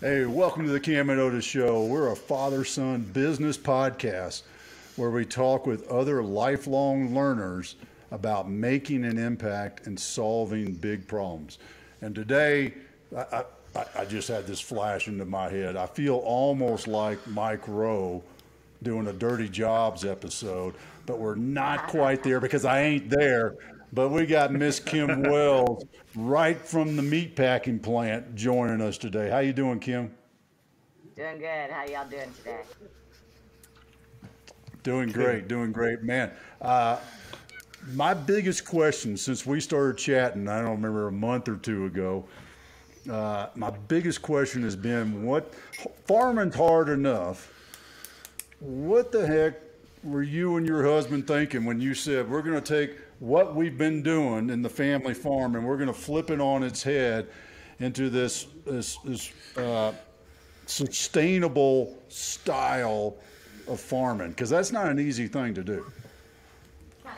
Hey, welcome to the Cam and Otis Show. We're a father-son business podcast where we talk with other lifelong learners about making an impact and solving big problems. And today, I just had this flash into my head. I feel almost like Mike Rowe doing a Dirty Jobs episode, but we're not quite there because I ain't there. But we got Miss Kim Wells right from the meatpacking plant joining us today. How you doing, Kim? Doing good. How y'all doing today? Doing great, man. My biggest question since we started chatting, I don't remember a month or two ago, my biggest question has been what farming's hard enough. What the heck were you and your husband thinking when you said we're going to take what we've been doing in the family farm and we're going to flip it on its head into this sustainable style of farming? Because that's not an easy thing to do.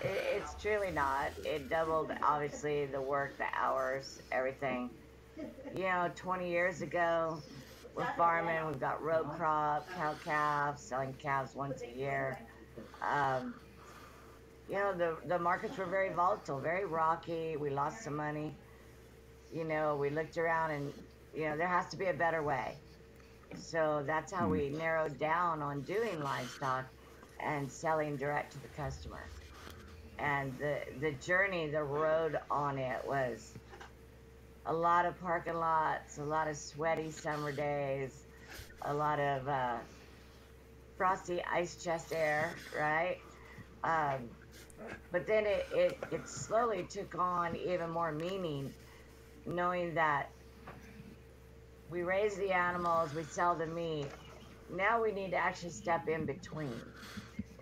It's truly not. It doubled, obviously, the work, the hours, everything. 20 years ago, we're farming. We've got row crop, cow calves, selling calves once a year. Um, the markets were very volatile, very rocky. We lost some money. We looked around and, there has to be a better way. So that's how we narrowed down on doing livestock and selling direct to the customer. And the journey, the road on it was a lot of parking lots, a lot of sweaty summer days, a lot of frosty ice chest air, right? Um, but then it slowly took on even more meaning, knowing that we raise the animals, we sell the meat. Now we need to actually step in between.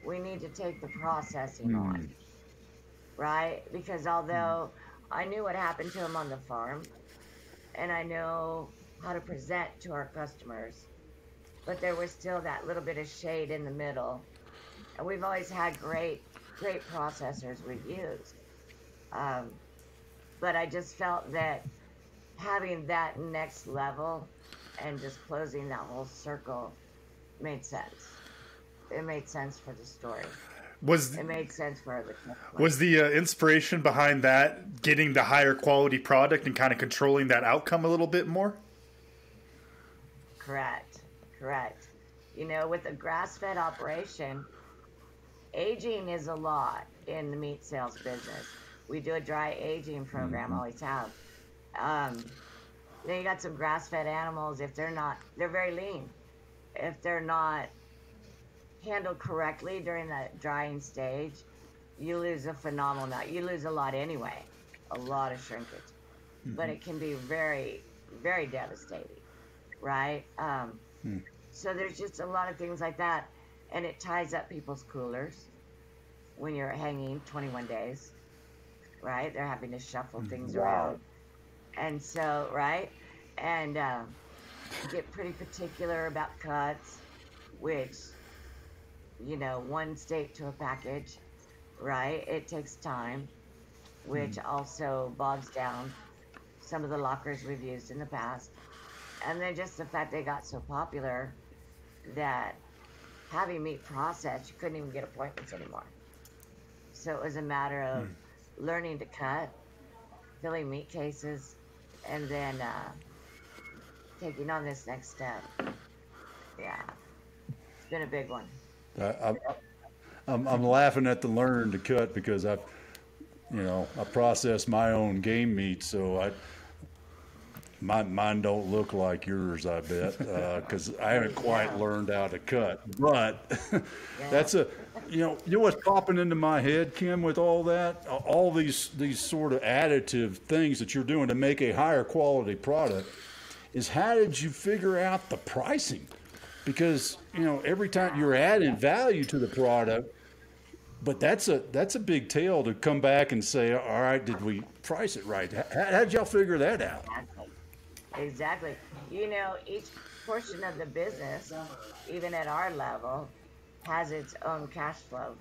We need to take the processing on, right? Because although I knew what happened to them on the farm and I know how to present to our customers, but there was still that little bit of shade in the middle. And we've always had great processors we've used. Um, but I just felt that having that next level and just closing that whole circle made sense. It made sense for the story. Was It made sense for the was the inspiration behind that getting the higher quality product and kind of controlling that outcome a little bit more? Correct. With a grass-fed operation, aging is a lot in the meat sales business. We do a dry aging program, always have. Then you got some grass-fed animals. If they're very lean. If they're not handled correctly during that drying stage, you lose a phenomenal amount. You lose a lot anyway, a lot of shrinkage, but it can be very, very devastating, right? So there's just a lot of things like that, and it ties up people's coolers when you're hanging 21 days, right? They're having to shuffle things around. And so, right? And get pretty particular about cuts, which, one steak to a package, right? It takes time, which also bogs down some of the lockers we've used in the past. And then just the fact they got so popular that having meat processed, you couldn't even get appointments anymore. So it was a matter of learning to cut, filling meat cases, and then taking on this next step. Yeah, it's been a big one. I, I'm laughing at the learning to cut because I process my own game meat, so mine don't look like yours, I bet, because I haven't quite learned how to cut. But that's you know what's popping into my head, Kim, with all that, all these sort of additive things that you're doing to make a higher quality product, is how did you figure out the pricing? Because every time you're adding value to the product, but that's a big tale to come back and say, all right, did we price it right? How did y'all figure that out? Exactly. Each portion of the business, even at our level, has its own cash flow.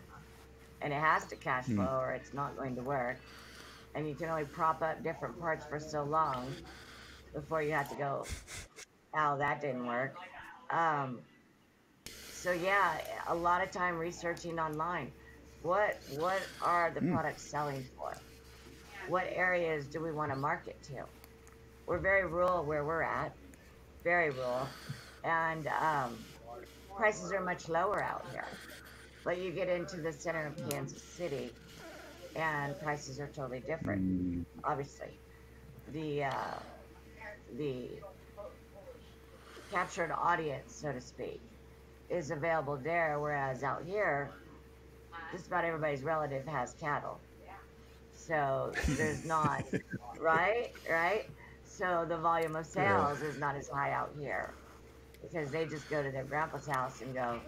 And it has to cash flow or it's not going to work. And you can only prop up different parts for so long before you have to go how that didn't work. Um, so yeah, a lot of time researching online. What are the products selling for? What areas do we want to market to? We're very rural where we're at, very rural, and prices are much lower out here. But you get into the center of Kansas City, and prices are totally different. Mm. Obviously, the the captured audience, so to speak, is available there, whereas out here, just about everybody's relative has cattle. So there's not, right. So the volume of Yeah. sales is not as high out here because they just go to their grandpa's house and go,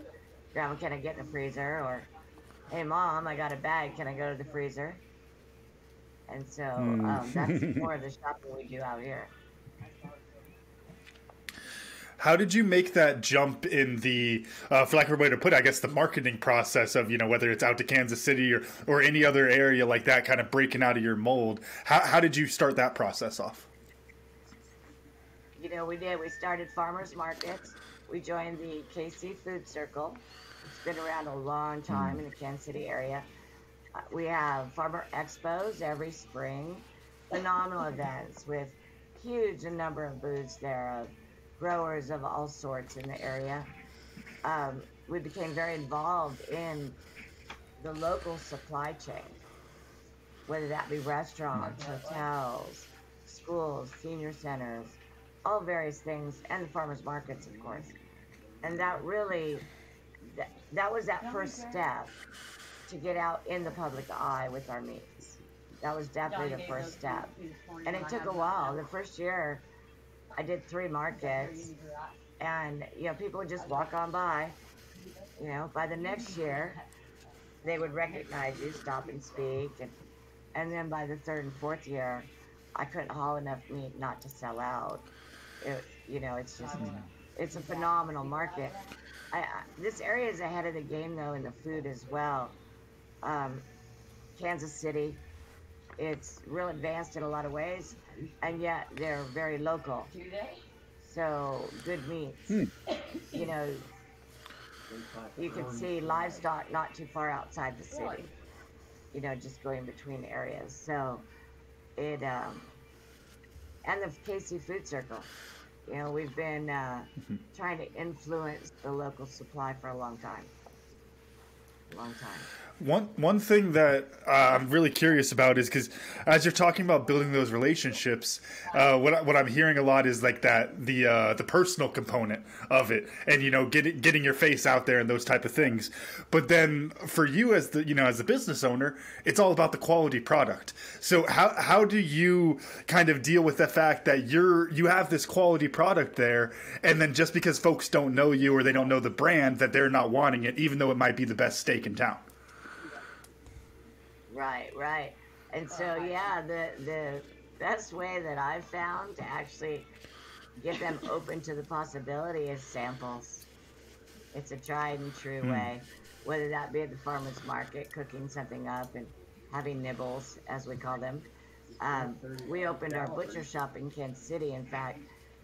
Grandma, can I get in the freezer? Or, hey, Mom, I got a bag. Can I go to the freezer? And so that's Mm. more of the shopping we do out here. How did you make that jump in the, for lack of a way to put it, I guess the marketing process of, whether it's out to Kansas City or any other area like that, kind of breaking out of your mold? How did you start that process off? We did. We started farmers markets. We joined the KC Food Circle. It's been around a long time in the Kansas City area. We have farmer expos every spring, phenomenal events with huge number of booths there of growers of all sorts in the area. We became very involved in the local supply chain, whether that be restaurants, hotels, schools, senior centers, all various things, and the farmers markets, of course. And that really, that was that first step to get out in the public eye with our meats. That was definitely the first step. And it took a while. The first year, I did 3 markets, and people would just walk on by. By the next year, they would recognize you, stop and speak, and then by the third and fourth year, I couldn't haul enough meat not to sell out. It's just it's a phenomenal market. This area is ahead of the game though in the food as well. Um, Kansas City, it's real advanced in a lot of ways, and yet they're very local. So good meats. You know, you can see livestock not too far outside the city. Just going between areas. So it and the KC Food Circle. We've been trying to influence the local supply for a long time. Long time. One thing that I'm really curious about is because as you're talking about building those relationships, what I'm hearing a lot is like that the personal component of it, and getting your face out there and those type of things. But then for you as the business owner, it's all about the quality product. So how do you kind of deal with the fact that you have this quality product there, and then just because folks don't know you or they don't know the brand, that they're not wanting it, even though it might be the best steak in town? Right. And so yeah, the best way that I've found to actually get them open to the possibility is samples. It's a tried and true way, whether that be at the farmer's market, cooking something up and having nibbles, as we call them. We opened our butcher shop in Kansas City, in fact,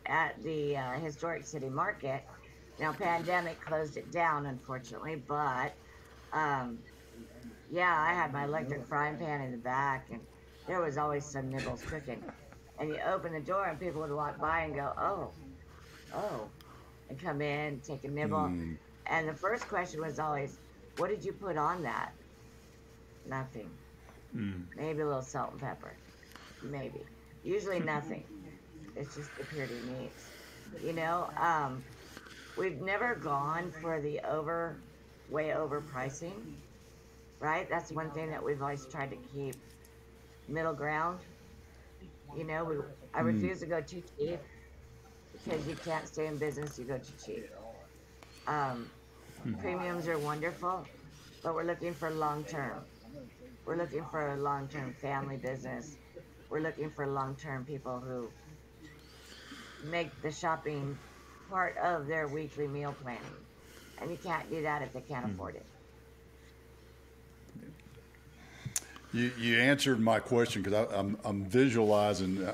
at the historic city market. Now, pandemic closed it down, unfortunately, but um, yeah, I had my electric frying pan in the back, and there was always some nibbles cooking. And you open the door, and people would walk by and go, oh, and come in, take a nibble. Mm. And the first question was always, what did you put on that? Nothing. Maybe a little salt and pepper. Maybe. Usually nothing. It's just the purity meats. You know, we've never gone for the way over pricing, right? That's one thing that we've always tried to keep middle ground. I refuse to go too cheap because you can't stay in business, you go too cheap. Um, Premiums are wonderful, but we're looking for long term. We're looking for a long term family business. We're looking for long term people who make the shopping part of their weekly meal planning. And you can't do that if they can't afford it. You answered my question because I'm visualizing.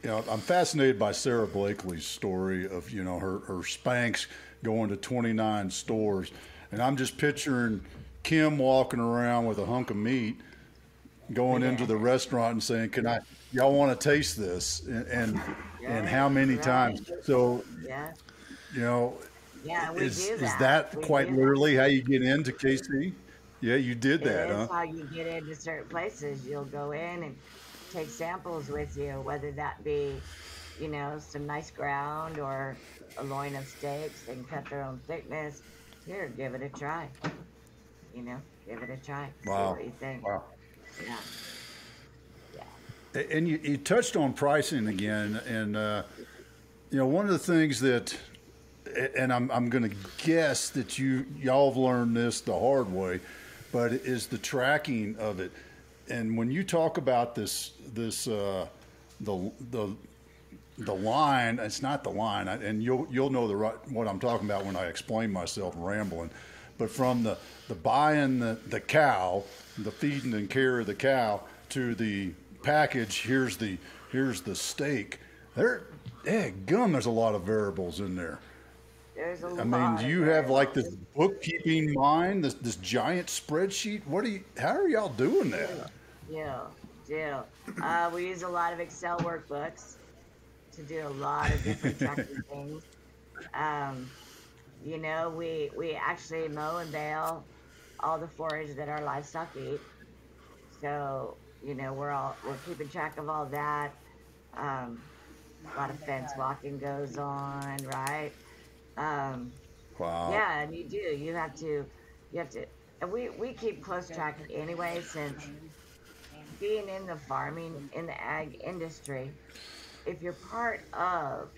I'm fascinated by Sarah Blakely's story of, her Spanx going to 29 stores. And I'm just picturing Kim walking around with a hunk of meat, going into the restaurant and saying, y'all want to taste this? And how many times? So, Yeah. you know, Yeah, we is do is that. that We quite do that. literally how you get into KC? Yeah, you did It that, is huh? how you get into certain places. You'll go in and take samples with you, whether that be, some nice ground or a loin of steaks. They can cut their own thickness. Here, give it a try. Give it a try. See Wow. what you think. Wow. Yeah, yeah. And you touched on pricing again, and one of the things that, and I'm going to guess that y'all have learned this the hard way, but is the tracking of it. And when you talk about the line, it's not the line, and you'll know what I'm talking about when I explain myself rambling. But from the buying the cow, the feeding and care of the cow, to the package, here's the steak. There's a lot of variables in there. There's a I mean, lot do of you have like this variables. bookkeeping mind, this giant spreadsheet? How are y'all doing that? Yeah, yeah. We use a lot of Excel workbooks to do a lot of different tracking things. Um, we actually mow and bale all the forage that our livestock eat. So, we're keeping track of all that. Um, a lot of fence walking goes on, right? Um, Wow. yeah, and you have to, and we keep close track anyway, since being in the farming, in the ag industry, if you're part of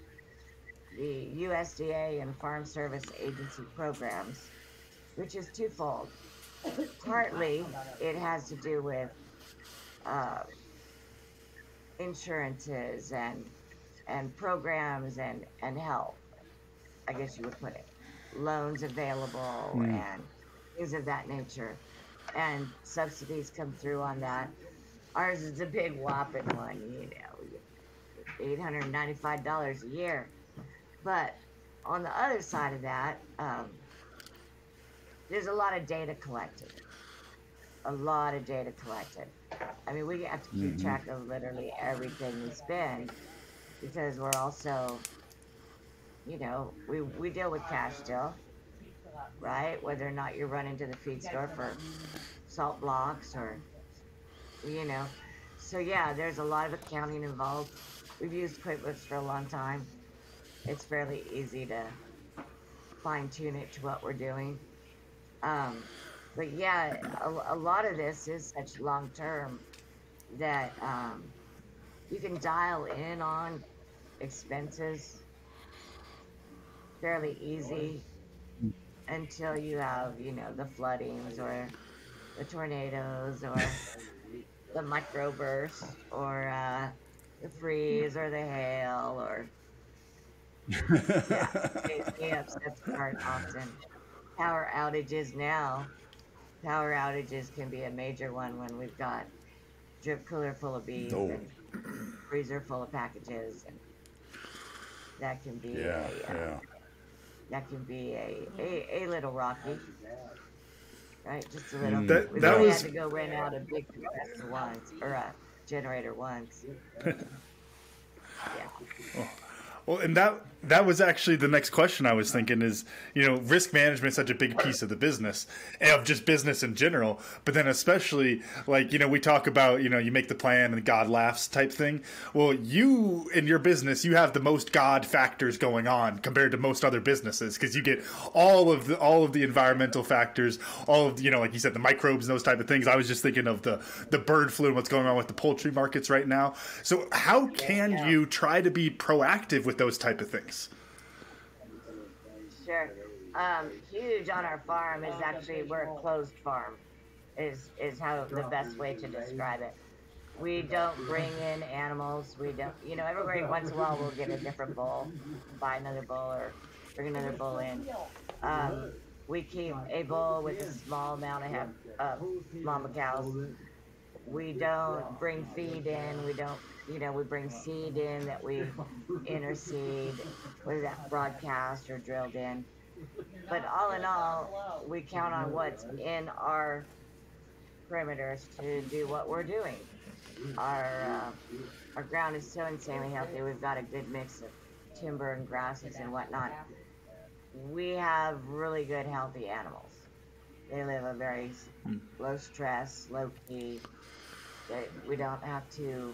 the USDA and Farm Service Agency programs, which is twofold. Partly, it has to do with uh, insurances and programs and help, I guess you would put it, loans available Mm. and things of that nature, and subsidies come through on that. Ours is a big whopping one, $895 a year. But on the other side of that, there's a lot of data collected. A lot of data collected. I mean, we have to keep Hmm. track of literally everything we spend, because we're also, we deal with cash still, right? Whether or not you're running to the feed store for salt blocks or, you know. So, yeah, there's a lot of accounting involved. We've used QuickBooks for a long time. It's fairly easy to fine tune it to what we're doing. Um, but yeah, a lot of this is such long term that you can dial in on expenses fairly easy until you have, the floodings or the tornadoes or the microbursts or the freeze or the hail or, yeah, it upsets the cart often. Power outages now. Power outages can be a major one when we've got drip cooler full of beef Oh, and freezer full of packages, and that can be yeah, yeah. a little rocky, right? Just a little. Mm, We've That only yeah. had was to go rent out a big compressor once, or a generator once. Yeah. Well, and that was actually the next question I was thinking is, risk management is such a big piece of the business, and of just business in general. But then especially like, we talk about, you make the plan and God laughs type thing. Well, you in your business, you have the most God factors going on compared to most other businesses, because you get all of the environmental factors, all of, like you said, the microbes and those type of things. I was just thinking of the bird flu and what's going on with the poultry markets right now. So how can Yeah. you try to be proactive with those type of things? Sure. Huge on our farm is actually, we're a closed farm. Is how the best way to describe it. We don't bring in animals. We don't. Every once in a while we'll get a different bull, buy another bull, or bring another bull in. Um, we keep a bull with a small amount of mama cows. We don't bring feed in. We don't. We bring seed in that we interseed, whether that broadcast or drilled in. But all in all, we count on what's in our perimeters to do what we're doing. Our ground is so insanely healthy. We've got a good mix of timber and grasses and whatnot. We have really good, healthy animals. They live a very low stress, low key. We don't have to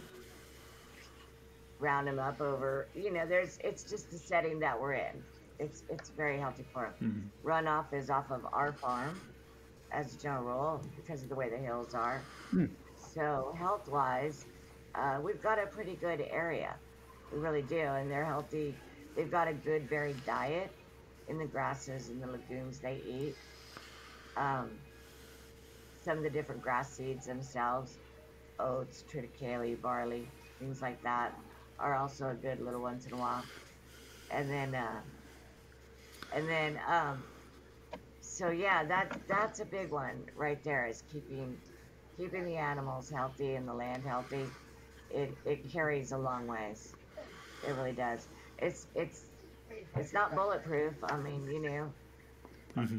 round them up over. It's just the setting that we're in. It's very healthy for them. Runoff is off of our farm, as a general rule, because of the way the hills are. So health wise, we've got a pretty good area. We really do, and they're healthy. They've got a good varied diet in the grasses and the legumes they eat. Some of the different grass seeds themselves, oats, triticale, barley, things like that, are also a good little once in a while. And then, so yeah, that's a big one right there, is keeping the animals healthy and the land healthy. It carries a long ways. It really does. It's not bulletproof. I mean,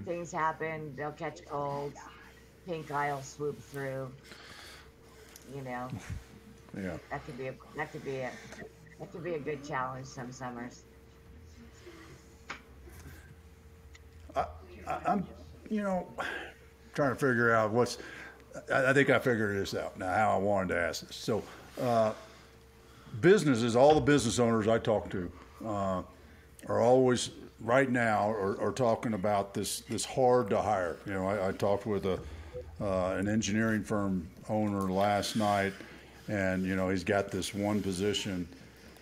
things happen. They'll catch colds. Pink eye will swoop through. Yeah. That could be a good challenge some summers. I'm, trying to figure out I think I figured this out now, how I wanted to ask this. So, businesses, all the business owners I talk to, are always right now are talking about this hard to hire. I talked with an engineering firm owner last night, and he's got this one position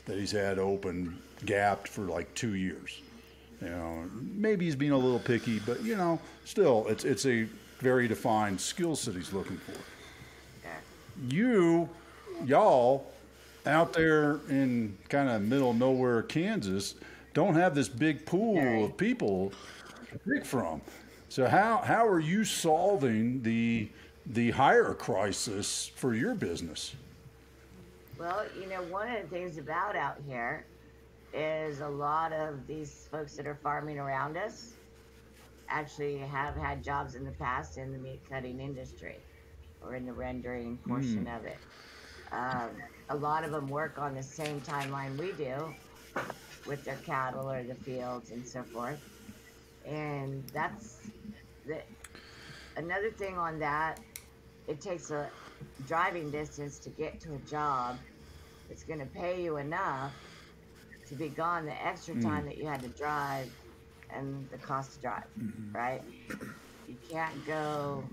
that he's had open, gapped for like 2 years. Maybe he's being a little picky, but still, it's a very defined skill set he's looking for. Y'all out there in kind of middle nowhere Kansas don't have this big pool of people to pick from. So how are you solving the hire crisis for your business? Well, one of the things about out here is a lot of these folks that are farming around us actually have had jobs in the past in the meat cutting industry or in the rendering portion of it. A lot of them work on the same timeline we do with their cattle or the fields and so forth. And that's another thing on that. It takes a driving distance to get to a job that's going to pay you enough to be gone the extra time that you had to drive and the cost to drive, right? You can't go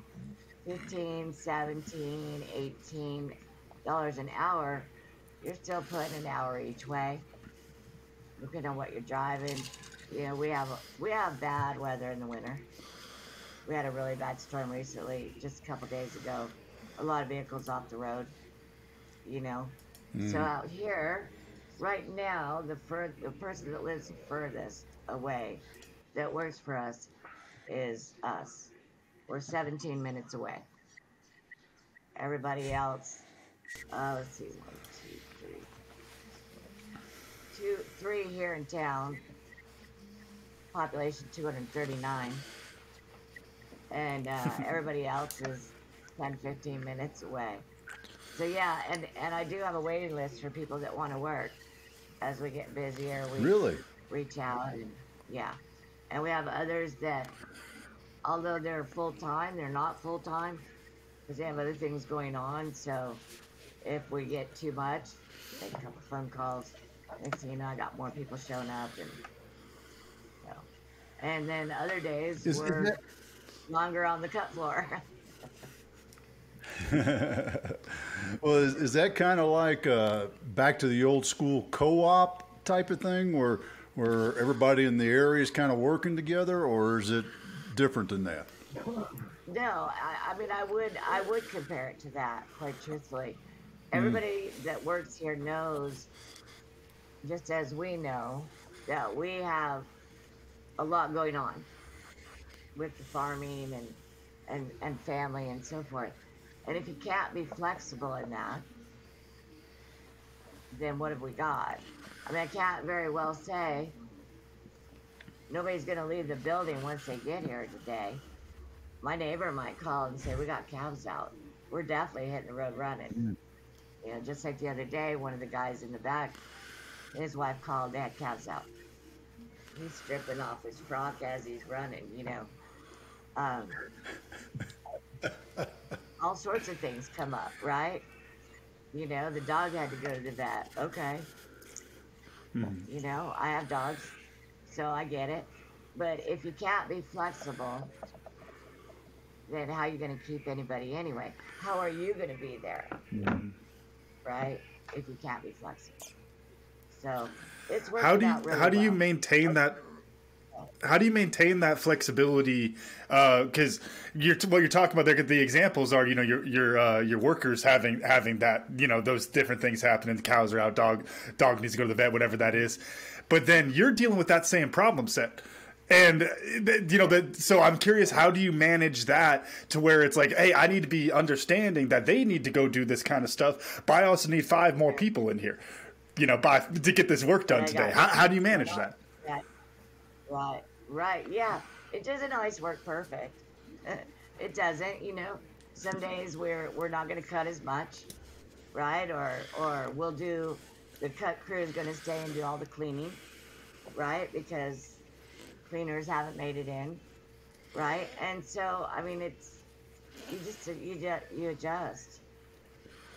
15, 17, 18 dollars an hour. You're still putting an hour each way, depending on what you're driving. We have bad weather in the winter. We had a really bad storm recently, just a couple days ago. A lot of vehicles off the road. So out here, right now, the person that lives furthest away that works for us is us. We're 17 minutes away. Everybody else, let's see, 1, 2, 3, 3 here in town. Population 239, and everybody else is 10, 15 minutes away. So yeah, and I do have a waiting list for people that want to work. As we get busier, we Really? reach out, and and we have others that, although they're full-time, they're not full-time because they have other things going on. So if we get too much, make a couple phone calls. Next thing you know, I got more people showing up, and then other days we're longer on the cut floor. Well, is that kind of like back to the old school co-op type of thing, where everybody in the area is kind of working together, or is it different than that? No, I mean I would compare it to that, quite truthfully. Everybody that works here knows, just as we know, that we have a lot going on with the farming and family and so forth. And if you can't be flexible in that, then what have we got? I mean, I can't very well say nobody's going to leave the building once they get here today. My neighbor might call and say, we got calves out. We're definitely hitting the road running. You know, just like the other day, one of the guys in the back, his wife called, they had calves out. He's stripping off his frock as he's running, you know. All sorts of things come up, right? You know, the dog had to go to the vet. Okay. You know, I have dogs, so I get it. But if you can't be flexible, then how are you going to keep anybody anyway? How are you going to be there? Right? If you can't be flexible. So it's working out really how do you well. maintain that? How do you maintain that flexibility? Because what you're talking about there, the examples are, you know, your workers having that, you know, those different things happening. The cows are out, dog needs to go to the vet, whatever that is. But then you're dealing with that same problem set. And, you know, so I'm curious, how do you manage that to where it's like, hey, I need to be understanding that they need to go do this kind of stuff, but I also need 5 more people in here, you know, to get this work done today. How do you manage that? Right. Yeah. It doesn't always work perfect. It doesn't, you know. Some days we're not going to cut as much, right? Or we'll do, the cut crew is going to stay and do all the cleaning, right? Because cleaners haven't made it in, right? And so, I mean, it's, you adjust.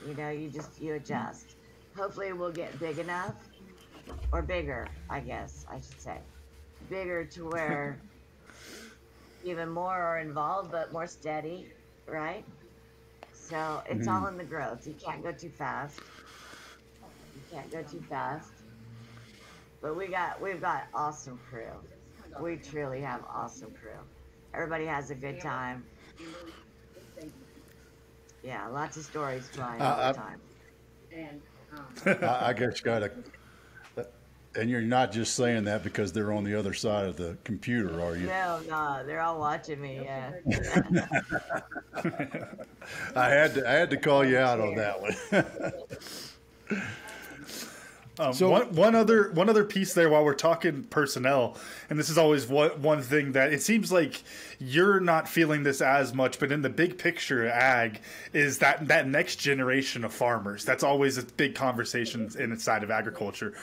You know, you adjust. Hopefully we'll get big enough, or bigger, I guess I should say. Bigger to where even more are involved, but more steady, right? So it's all in the growth. You can't go too fast. But we've got awesome crew. We truly have awesome crew. Everybody has a good time. Yeah, lots of stories flying all the time. I guess you got to, and you're not just saying that because they're on the other side of the computer, are you? No, they're all watching me. Yeah. I had to call you out on that one. So one other piece there while we're talking personnel, and this is always one thing that it seems like you're not feeling this as much, but in the big picture, ag is that next generation of farmers. That's always a big conversation inside of agriculture.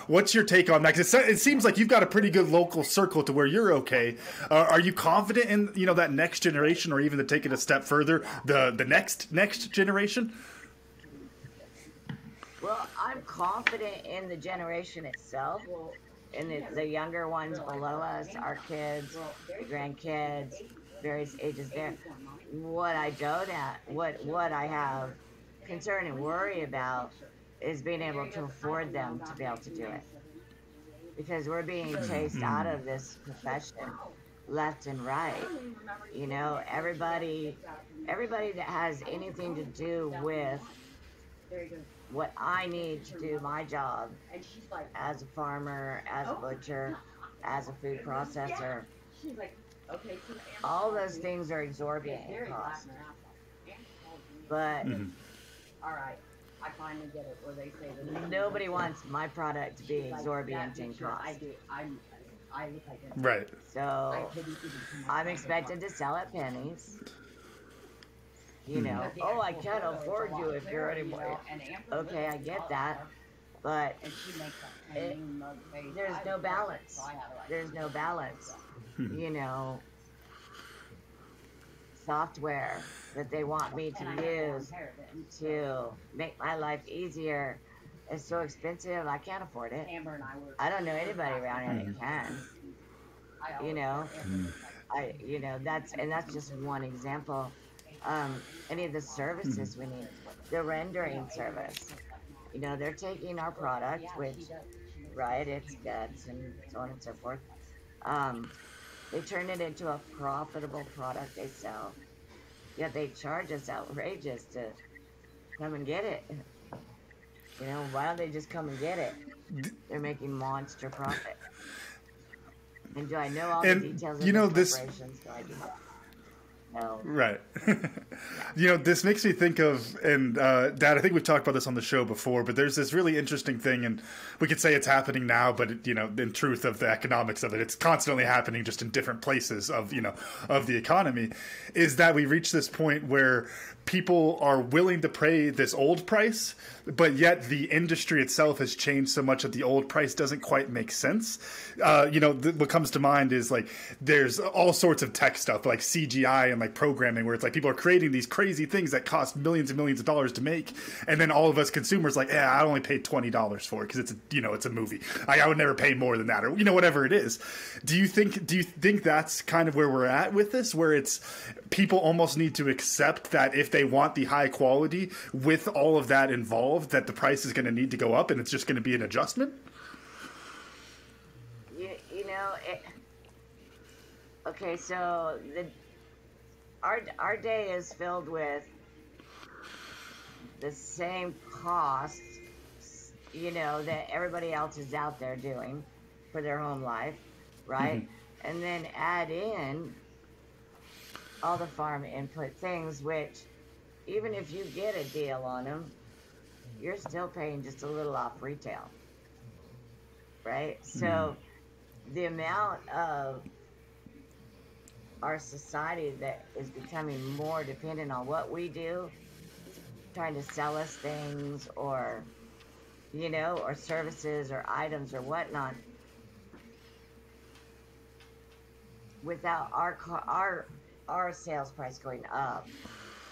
What's your take on that? 'Cause it seems like you've got a pretty good local circle to where you're okay. Are you confident in, you know, that next generation, or even to take it a step further, the next generation? Well, I'm confident in the generation itself, in the younger ones below us, our kids, the grandkids, various ages there. What I don't what I have concern and worry about is being able to afford them to be able to do it. Because we're being chased out of this profession left and right. You know, everybody that has anything to do with what I need to do my job as a farmer, as a butcher, as a food processor, all those things are exorbitant in cost. But nobody wants my product to be exorbitant in cost. Right. So I'm expected to sell at pennies. You know, oh, I can't afford you if you're anymore. Okay, I get that, but there's no balance. There's no balance. You know, software that they want me to use to make my life easier is so expensive. I can't afford it. I don't know anybody around here that can. You know, that's just one example. Any of the services we need, the rendering service, you know, they're taking our product, which, right, it's guts and so on and so forth. They turn it into a profitable product they sell, yet they charge us outrageous to come and get it. You know, why don't they just come and get it? They're making monster profit. And do I know all the details of the corporations? No, I do not. So, Right. yeah. This makes me think of, and Dad, I think we've talked about this on the show before, but there's this really interesting thing, and we could say it's happening now, but in truth of the economics of it, it's constantly happening just in different places of the economy, is that we reach this point where people are willing to pay this old price, but yet the industry itself has changed so much that the old price doesn't quite make sense. What comes to mind is like there's all sorts of tech stuff like CGI and like programming where it's like people are creating these crazy things that cost millions and millions of dollars to make, and then all of us consumers like, I only paid $20 for it because it's a movie. I would never pay more than that, or whatever it is. Do you think that's kind of where we're at with this, where it's people almost need to accept that if they want the high quality with all of that involved, that the price is going to need to go up and it's just going to be an adjustment? Okay, so our day is filled with the same costs, that everybody else is out there doing for their home life, right? Mm-hmm. And then add in all the farm input things, which even if you get a deal on them, you're still paying just a little off retail, right? So the amount of our society that is becoming more dependent on what we do, trying to sell us things or services or items or whatnot, without our sales price going up,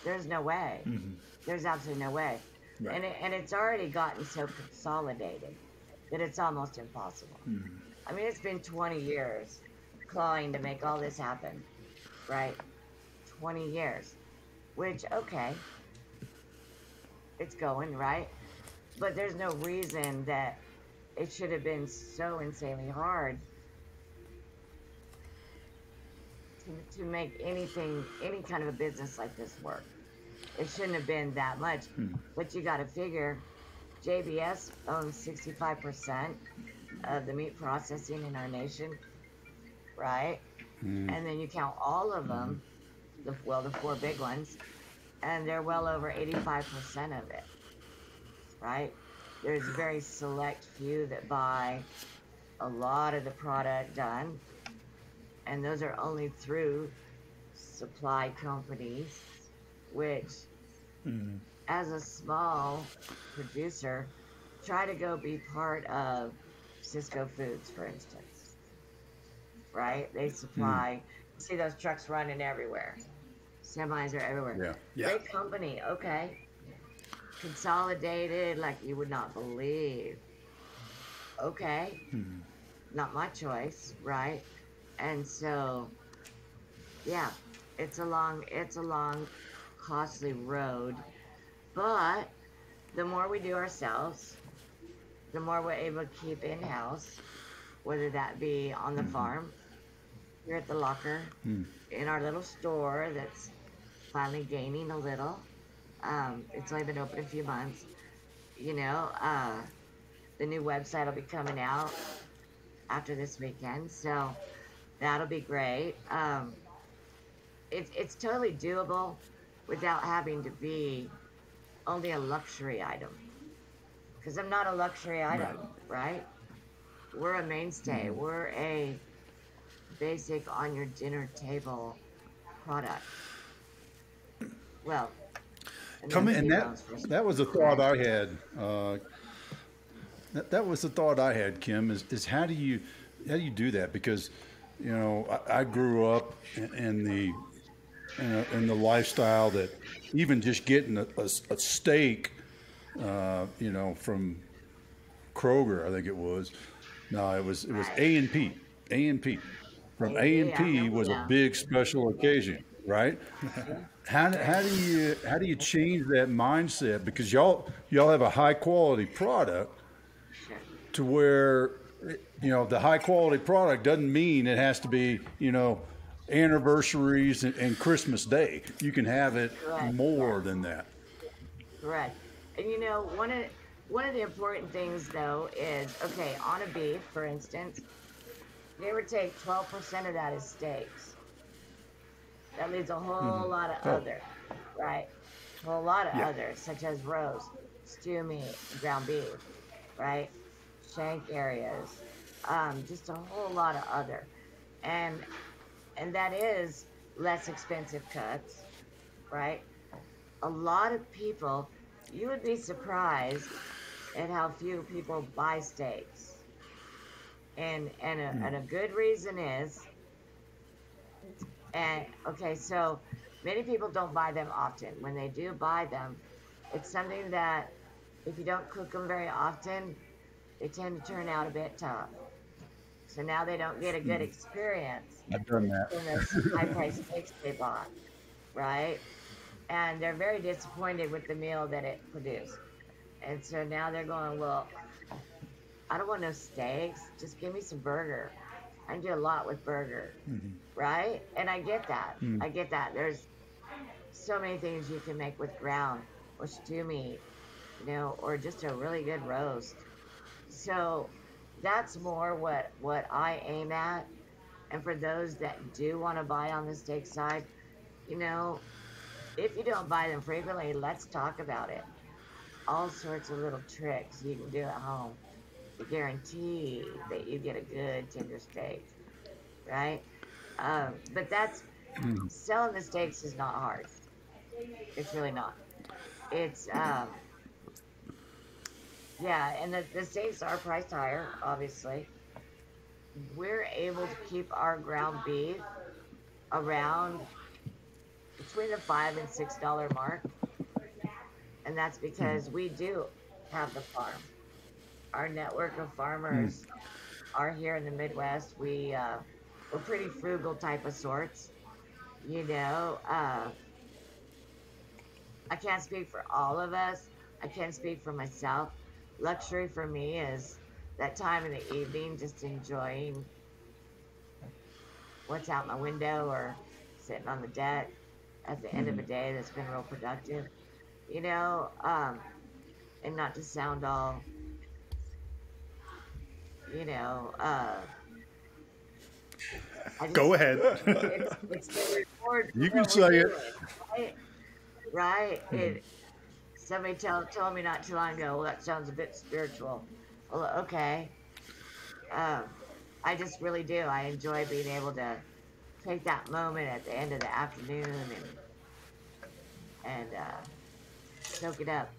there's no way. Mm-hmm. There's absolutely no way. Right. And it's already gotten so consolidated that it's almost impossible. Mm-hmm. I mean, it's been 20 years clawing to make all this happen, right? 20 years, which, okay, it's going, right? But there's no reason that it should have been so insanely hard to make any kind of a business like this work. It shouldn't have been that much. But you got to figure JBS owns 65% of the meat processing in our nation, right? And then you count all of them, the four big ones, and they're well over 85% of it, right? There's a very select few that buy a lot of the product done, and those are only through supply companies, which, as a small producer, try to go be part of Cisco Foods, for instance, right? They supply, see those trucks running everywhere. Semis are everywhere. Yeah. Great company, okay. Consolidated like you would not believe. Okay. Not my choice, right? And so, yeah, it's a long, costly road. But the more we do ourselves, the more we're able to keep in-house, whether that be on the farm, here at the locker, in our little store that's finally gaining a little. It's only been open a few months. The new website will be coming out after this weekend, so that'll be great. It's totally doable without having to be only a luxury item. Because I'm not a luxury item, right? We're a mainstay. We're a basic on your dinner table product. Well, that was a thought I had. That was the thought I had, Kim. Is how do you do that? Because I grew up in the lifestyle that even just getting a steak, from Kroger, I think it was. No, it was A&P. A&P. From A&P was a big special occasion, right? How do you change that mindset? Because y'all have a high quality product to where the high quality product doesn't mean it has to be anniversaries and Christmas Day. You can have it more than that. Correct. And one of the important things though is, okay, on a beef, for instance, give or take 12% of that is steaks. That leaves a whole Hmm. lot of Oh, other, right? A whole lot of yeah. others, such as roast, stew meat, ground beef, right? Shank areas, just a whole lot of other, and and that is less expensive cuts, right? A lot of people, you would be surprised at how few people buy steaks, and a good reason is, and okay, so many people don't buy them often. When they do buy them, it's something that if you don't cook them very often, they tend to turn out a bit tough. So now they don't get a good experience I've done from those high priced steaks they bought, right? And they're very disappointed with the meal that it produced. And so now they're going, well, I don't want no steaks. Just give me some burger. I can do a lot with burger, right? And I get that. I get that. There's so many things you can make with ground or stew meat, or just a really good roast. So that's more what I aim at. And for those that do want to buy on the steak side, you know, if you don't buy them frequently, let's talk about it. All sorts of little tricks you can do at home to guarantee that you get a good tender steak, right? But that's selling the steaks is not hard. It's really not. It's yeah, and the steaks are priced higher, obviously. We're able to keep our ground beef around between the $5 and $6 mark, and that's because we do have the farm. Our network of farmers are here in the Midwest. We're pretty frugal type of sorts, you know. I can't speak for all of us. I can't speak for myself. Luxury for me is that time in the evening, just enjoying what's out my window or sitting on the deck at the end of a day that's been real productive, you know, and not to sound all, you know, I Go just, ahead. it's the reward for You can what we're say it. doing, right? Right? Somebody told me not too long ago, well, that sounds a bit spiritual. Well, okay. Um, I just really do. I enjoy being able to take that moment at the end of the afternoon and soak it up.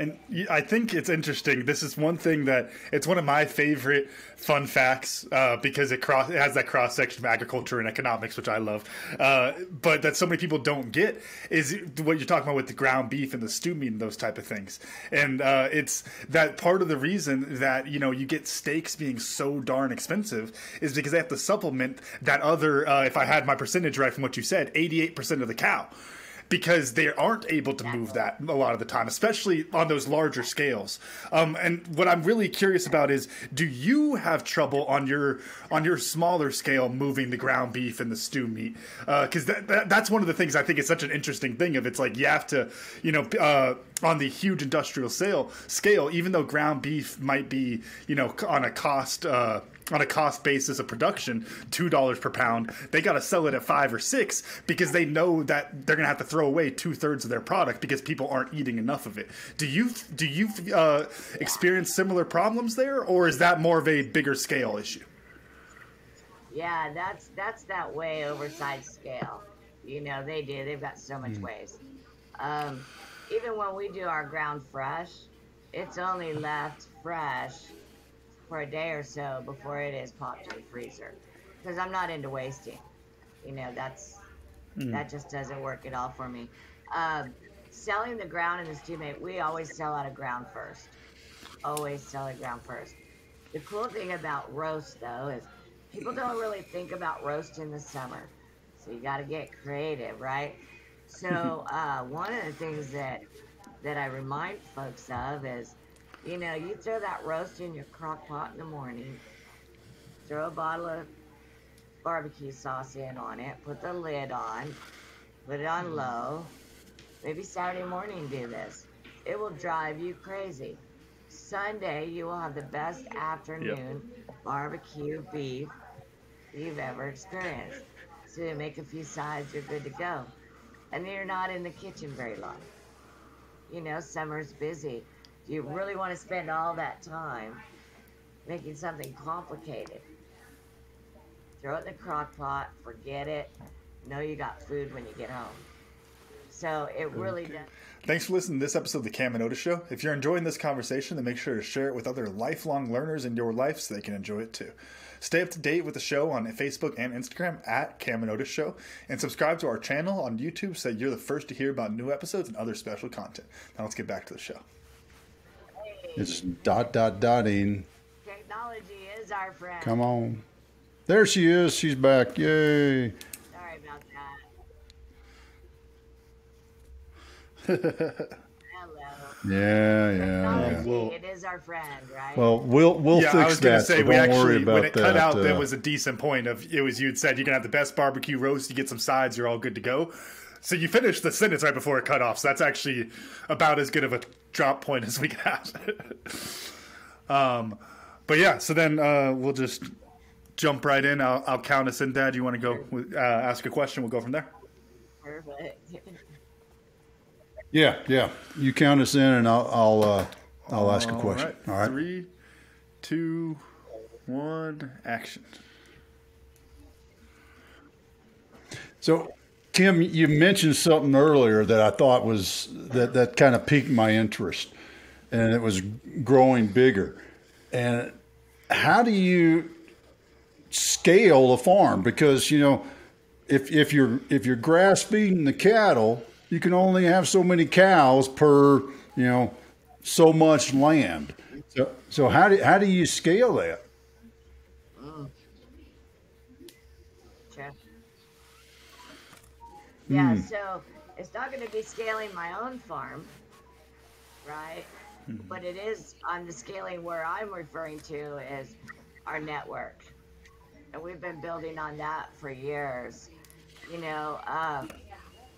And I think it's interesting. This is one thing that it's one of my favorite fun facts because it has that cross section of agriculture and economics, which I love. But that so many people don't get is what you're talking about with the ground beef and the stew meat and those type of things. And it's that part of the reason that you get steaks being so darn expensive is because they have to supplement that other. If I had my percentage right from what you said, 88% of the cow, because they aren't able to move Exactly. that a lot of the time, especially on those larger scales. And what I'm really curious about is, do you have trouble on your smaller scale moving the ground beef and the stew meat? Because that's one of the things I think is such an interesting thing. Of it's like you have to, on the huge industrial scale, even though ground beef might be, on a cost basis of production, $2 per pound, they got to sell it at 5 or 6 because they know that they're gonna have to throw away 2/3 of their product because people aren't eating enough of it. Do you experience similar problems there, or is that more of a bigger scale issue? Yeah, that's that way oversized scale. They do. They've got so much waste. Um, Even when we do our ground fresh, it's only left fresh for a day or so before it is popped in the freezer. Because I'm not into wasting. That just doesn't work at all for me. Um, Selling the ground and the stew mate, we always sell out of ground first. Always sell it ground first. The cool thing about roast though is people don't really think about roast in the summer. So you got to get creative, right? So one of the things that I remind folks of is, you throw that roast in your crock pot in the morning, throw a bottle of barbecue sauce in on it, put the lid on, put it on low. Maybe Saturday morning do this. It will drive you crazy. Sunday, you will have the best Yep. afternoon barbecue beef you've ever experienced. So you make a few sides, you're good to go. And you're not in the kitchen very long. You know, summer's busy. Do you really want to spend all that time making something complicated? Throw it in the crock pot, forget it. Know you got food when you get home. So it really does. Thanks for listening to this episode of the Cam and Otis Show. If you're enjoying this conversation, then make sure to share it with other lifelong learners in your life so they can enjoy it too. Stay up to date with the show on Facebook and Instagram at Cam and Otis Show, and subscribe to our channel on YouTube so that you're the first to hear about new episodes and other special content. Now let's get back to the show. It's dotting. Technology is our friend. Come on. There she is. She's back. Yay. Sorry about that. Hello. Yeah. Technology, it is our friend, right? Well, we'll Yeah, fix I was going that. to say, So we don't worry actually, about when it that. cut out, there was a decent point of, it was, you'd said you can have the best barbecue roast, you get some sides, you're all good to go. So you finished the sentence right before it cut off. So that's actually about as good of a drop point as we can have. But yeah, so then we'll just jump right in. I'll count us in, Dad. You want to go ask a question? We'll go from there. Perfect. Yeah. You count us in, and I'll ask a question. All right. 3, 2, 1, action. So, Kim, you mentioned something earlier that I thought was that kind of piqued my interest, and it was growing bigger. And how do you scale a farm? Because if you're grass feeding the cattle, you can only have so many cows per so much land. So how do you scale that? Sure. Yeah, so it's not going to be scaling my own farm, right? But it is on the scaling where I'm referring to is our network. And we've been building on that for years.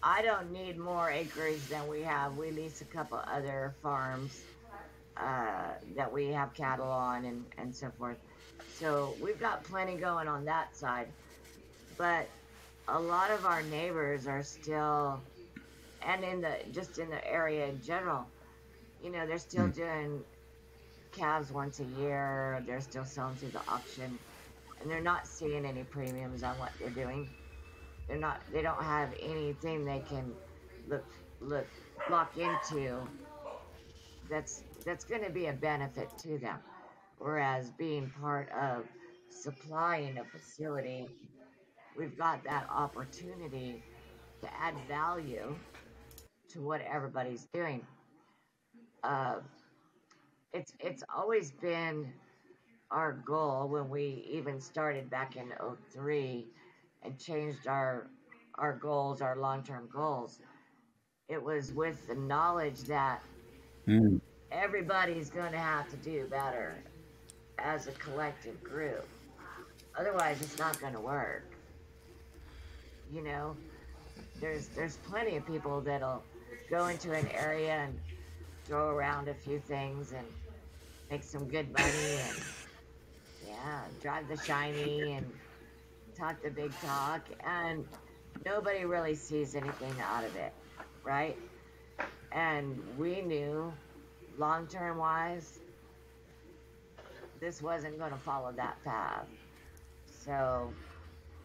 I don't need more acreage than we have. We lease a couple other farms that we have cattle on and so forth. So we've got plenty going on that side. But a lot of our neighbors are still, and in the area in general, they're still doing calves once a year. They're still selling through the auction, and they're not seeing any premiums on what they're doing. They don't have anything they can lock into that's going to be a benefit to them. Whereas being part of supplying a facility, we've got that opportunity to add value to what everybody's doing. It's always been our goal when we even started back in '03 and changed our goals, our long-term goals. It was with the knowledge that everybody's going to have to do better as a collective group. Otherwise, it's not going to work. There's plenty of people that'll go into an area and throw around a few things and make some good money and drive the shiny and talk the big talk, and nobody really sees anything out of it, right? And we knew long-term wise this wasn't going to follow that path. So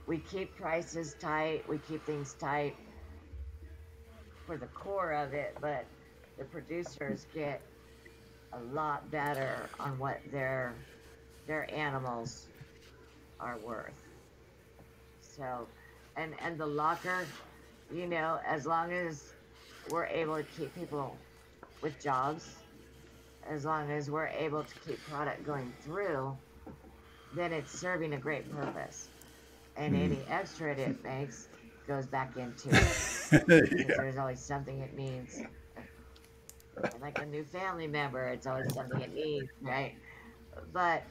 we keep prices tight, we keep things tight for the core of it, but the producers get a lot better on what their animals are worth. So, and the locker, as long as we're able to keep people with jobs, as long as we're able to keep product going through, then it's serving a great purpose. And any extra it makes goes back into it. Because there's always something it needs. And like a new family member, it's always something it needs, right? But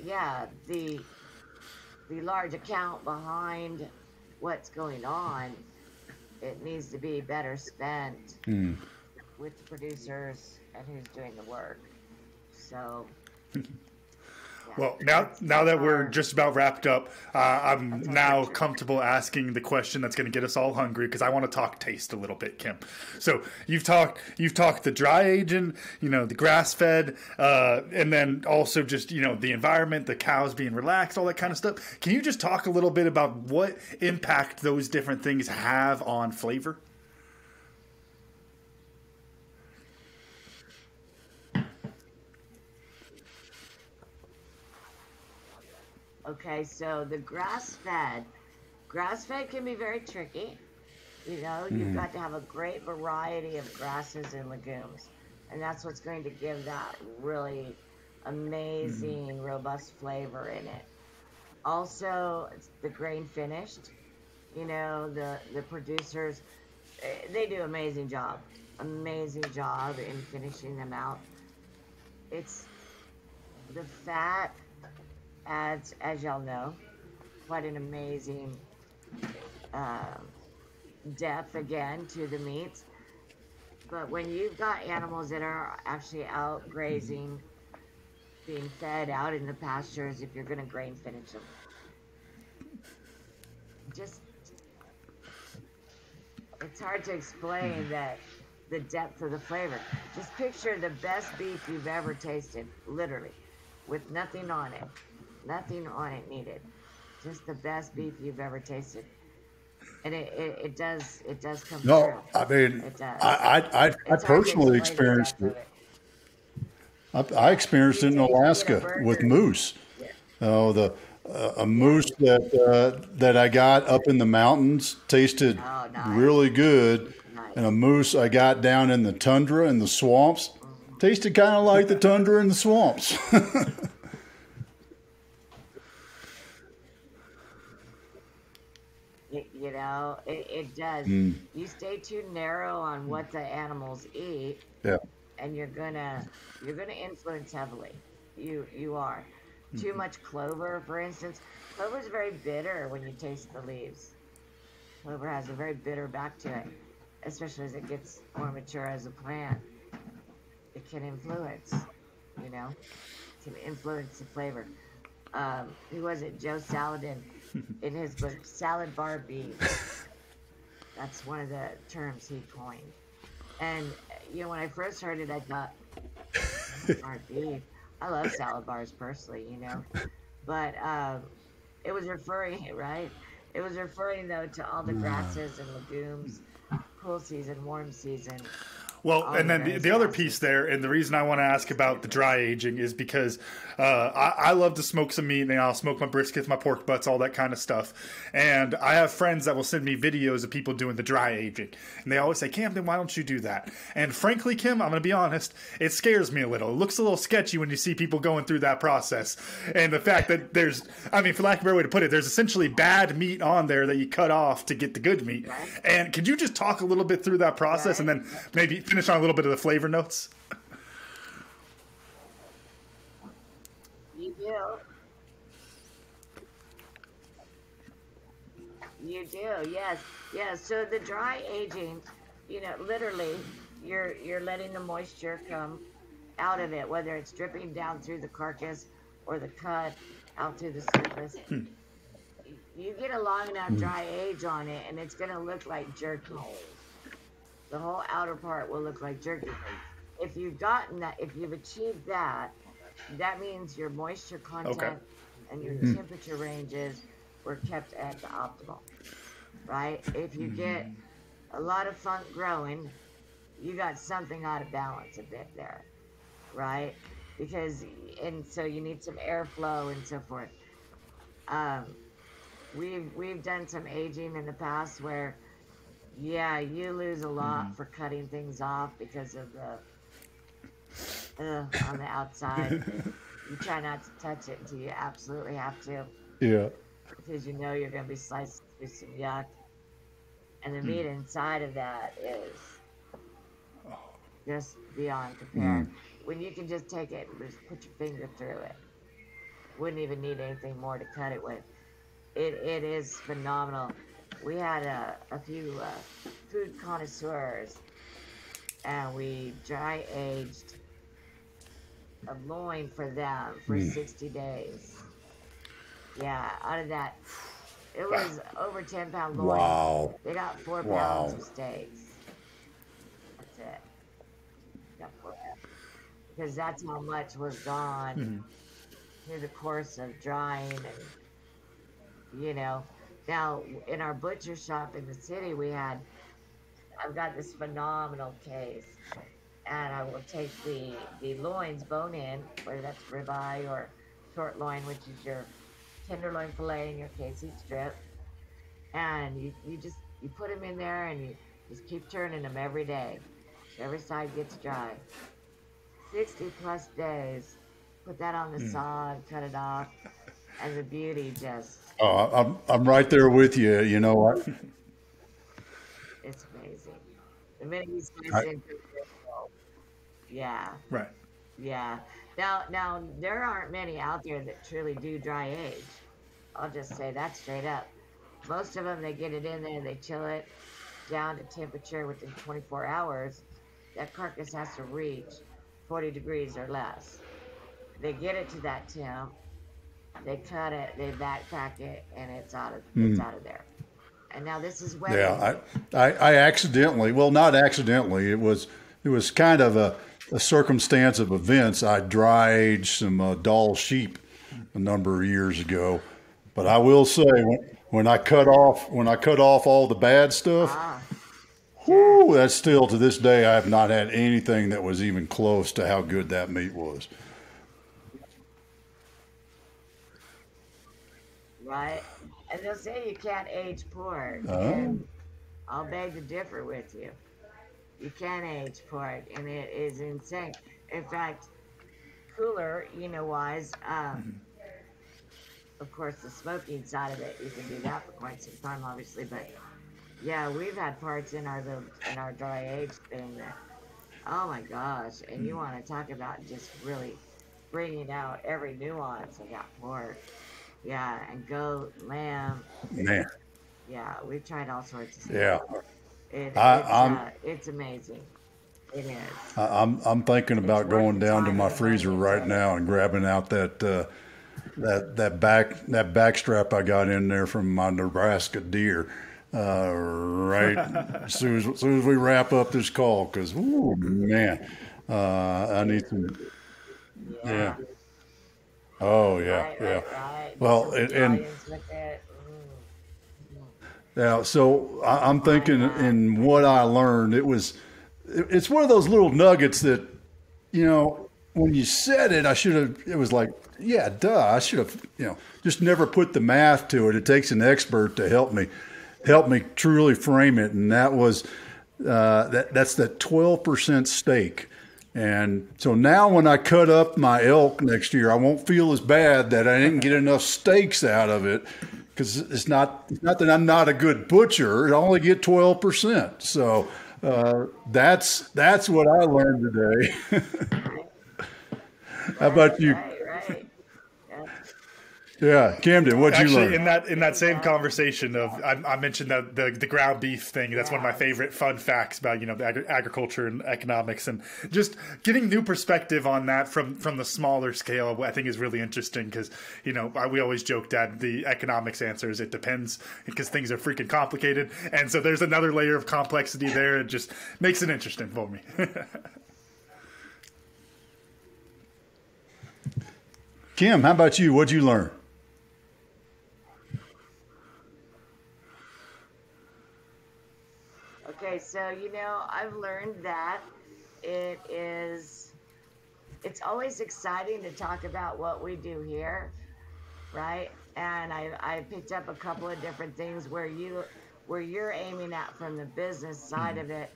yeah, the large account behind what's going on, it needs to be better spent with the producers and who's doing the work. So Yeah, Well, now that's that we're our just about wrapped up, I'm that's our now butcher. comfortable asking the question that's going to get us all hungry because I want to talk taste a little bit, Kim. So you've talked the dry aging, the grass fed, and then also just the environment, the cows being relaxed, all that kind of stuff. Can you just talk a little bit about what impact those different things have on flavor? Okay, so the grass fed can be very tricky. You've got to have a great variety of grasses and legumes, and that's what's going to give that really amazing, robust flavor in it. Also, it's the grain finished. The producers, they do amazing job in finishing them out. It's the fat adds, as y'all know, quite an amazing um, depth again to the meats. But when you've got animals that are actually out grazing, being fed out in the pastures, if you're going to grain finish them, just it's hard to explain that the depth of the flavor. Just picture the best beef you've ever tasted, literally, with nothing on it needed. Just the best beef you've ever tasted, and it does come No, through. I mean, It does. I It's hard to personally explain the experienced depth of it. it. I Yeah, experienced it in you get a Alaska with burger. moose. Yeah, Oh, the a yeah. moose that I got up in the mountains tasted Oh, nice, really good, and a nice. moose I got down in the tundra and the swamps Hmm. tasted kind of like the tundra and the swamps. It does. Mm, You stay too narrow on what the animals eat, yeah. and you're gonna influence heavily. You are. Too much clover, for instance. Clover is very bitter when you taste the leaves. Clover has a very bitter back to it, especially as it gets more mature as a plant. It can influence, you know, can influence the flavor. Who was it? Joe Saladin, in his book Salad Bar Beef. That's one of the terms he coined. And when I first heard it, I thought salad bar beef. I love salad bars personally, but it was referring right. It was referring though to all the grasses and legumes, cool season, warm season, Well, all and the then various the other piece grasses. there, and the reason I want to ask about the dry aging is because I love to smoke some meat, and I'll smoke my briskets, my pork butts, all that kind of stuff. And I have friends that will send me videos of people doing the dry aging, and they always say, "Camden, why don't you do that?" And frankly, Kim, I'm going to be honest, it scares me a little. It looks a little sketchy when you see people going through that process, and the fact that I mean, for lack of a better way to put it, there's essentially bad meat on there that you cut off to get the good meat. Right, And could you just talk a little bit through that process, and right. then maybe finish on a little bit of the flavor notes? You do, you do. Yes, yes. So the dry aging, literally, you're letting the moisture come out of it, whether it's dripping down through the carcass or the cut out through the surface. You get a long enough dry age on it, and it's going to look like jerky. The whole outer part will look like jerky. If you've gotten that, if you've achieved that, that means your moisture Okay. content and your temperature ranges were kept at the optimal, right? If you get a lot of funk growing, you got something out of balance a bit there, right? Because, and so you need some airflow and so forth. Um, we've done some aging in the past where, yeah, you lose a lot for cutting things off because of the on the outside. You try not to touch it until you absolutely have to, Yeah. because you're going to be slicing through some yuck, and the meat inside of that is just beyond compare. Mm. When you can just take it and just put your finger through it, wouldn't even need anything more to cut it with. It is phenomenal. We had a few food connoisseurs, and we dry aged of loin for them for 60 days. Yeah, out of that, it was over 10-pound loin. Wow. They got 4 pounds Wow. of steaks. That's it. Got 4 pounds. Because that's how much was gone through the course of drying and, Now, in our butcher shop in the city, I've got this phenomenal case. And I will take the loins bone in, whether that's ribeye or short loin, which is your tenderloin fillet and your casey strip. And you put them in there and you just keep turning them every day. So every side gets dry. 60 plus days. Put that on the saw and cut it off. And the beauty just, I'm right there with you. You know what? it's amazing. The minute you slice I, into it, yeah, Right. yeah. Now there aren't many out there that truly do dry age. I'll just say that straight up. Most of them, they get it in there, they chill it down to temperature within 24 hours. That carcass has to reach 40 degrees or less. They get it to that temp, they cut it, they backpack it, and it's out of there. And now this is wedding. yeah, I accidentally, well, not accidentally. It was kind of a circumstance of events. I dry aged some Dall sheep a number of years ago, but I will say when I cut off all the bad stuff, Ah, sure. whoo, that's still to this day I have not had anything that was even close to how good that meat was. Right? And they'll say you can't age pork, Oh, and I'll beg to differ with you. You can age pork, and it is insane. In fact, cooler, wise, of course, the smoking side of it, you can do that for quite some time, obviously. But yeah, we've had parts in our dry age thing that, oh my gosh! And you want to talk about just really bringing out every nuance of that pork. Yeah, and goat, lamb. man, Yeah, we've tried all sorts of stuff. yeah. It I, it's I'm uh it's amazing. It is. I'm thinking It's about worth going the down to time my and the money freezer it's right worth. now and grabbing out that back strap I got in there from my Nebraska deer. Right as soon as we wrap up this call, because man, I need some. Yeah. Yeah. Oh yeah, Right, yeah. right, right. Get Well, some and scallions with it. yeah. So I'm My thinking God. in what I learned, it's one of those little nuggets that when you said it, I should have. It was like, yeah, duh. I should have, just never put the math to it. It takes an expert to help me truly frame it, and that was that's that 12% steak. And so now when I cut up my elk next year, I won't feel as bad that I didn't get enough steaks out of it because it's not that I'm not a good butcher. I only get 12%. So that's what I learned today. Right, How right, about you? right, right. Yeah, Yeah, Camden, what'd you Actually, learn? in that same exactly. conversation of I mentioned that the ground beef thing. That's one of my Yes. favorite fun facts about the agriculture and economics, and just getting new perspective on that from the smaller scale. I think is really interesting because we always joke that the economics answer is it depends because things are freaking complicated, and so there's another layer of complexity there. It just makes it interesting for me. Kim, how about you? What'd you learn? Okay, so I've learned that it is it's always exciting to talk about what we do here, right? And I picked up a couple of different things where you're aiming at from the business side of it.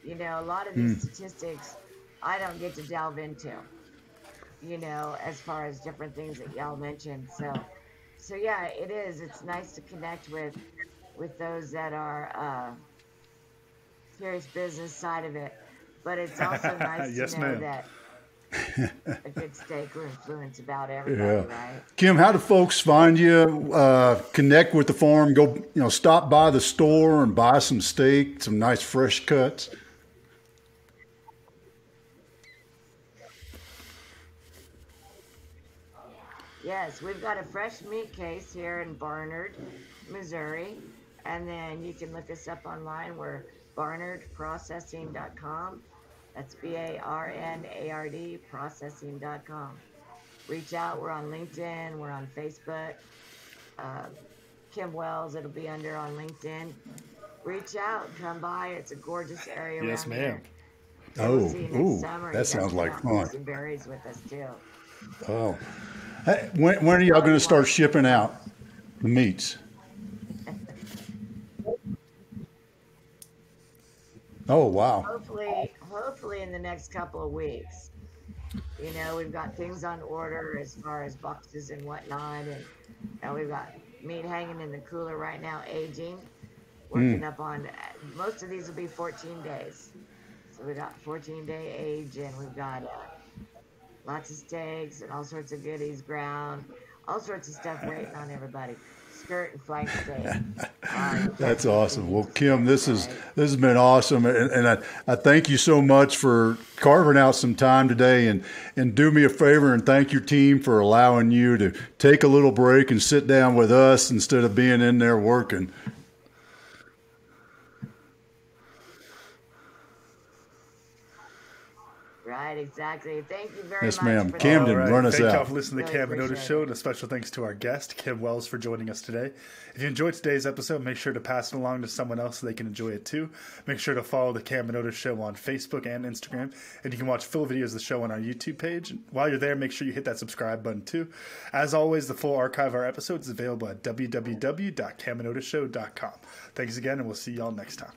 A lot of these statistics I don't get to delve into, as far as different things that y'all mentioned. So yeah, it is. It's nice to connect with those that are serious business side of it, but it's also nice to Yes, know ma'am. that a good steak will influence about everybody, Yeah. right? Kim, how do folks find you? Connect with the farm. Go, stop by the store and buy some steak, some nice fresh cuts. Yes, we've got a fresh meat case here in Barnard, Missouri. And then you can look us up online. We're barnardprocessing.com. That's BARNARD processing.com. Reach out. We're on LinkedIn. We're on Facebook. Uh, Kim Wells, it'll be under on LinkedIn. Reach out. Come by. It's a gorgeous area Yes, around ma'am. here. And we'll Oh, see you next ooh, summer. that You guys sounds come like out and fun. pick some berries with us, too. Oh, hey, when are y'all Oh, going to you want start to? shipping out the meats? Oh, wow. Hopefully in the next couple of weeks. We've got things on order as far as boxes and whatnot, and we've got meat hanging in the cooler right now, aging. Mm. Working up on most of these will be 14 days. So we got 14-day age, and we've got lots of steaks and all sorts of goodies, ground, all sorts of stuff waiting on everybody. Skirt and flank steak. You can't That's beat the awesome. meat Well, to Kim, steak, right? this has been awesome, and I thank you so much for carving out some time today, and do me a favor and thank your team for allowing you to take a little break and sit down with us instead of being in there working. Right, exactly. Thank you very Yes, much ma'am. for the All Camden, right. run us opportunity. Thank y'all out. for listening to the Really Cam and Otis appreciate Show, it. and a special thanks to our guest, Kim Wells, for joining us today. If you enjoyed today's episode, make sure to pass it along to someone else so they can enjoy it too. Make sure to follow the Cam and Otis Show on Facebook and Instagram, and you can watch full videos of the show on our YouTube page. While you're there, make sure you hit that subscribe button too. As always, the full archive of our episodes is available at www.camandotisshow.com. Thanks again, and we'll see y'all next time.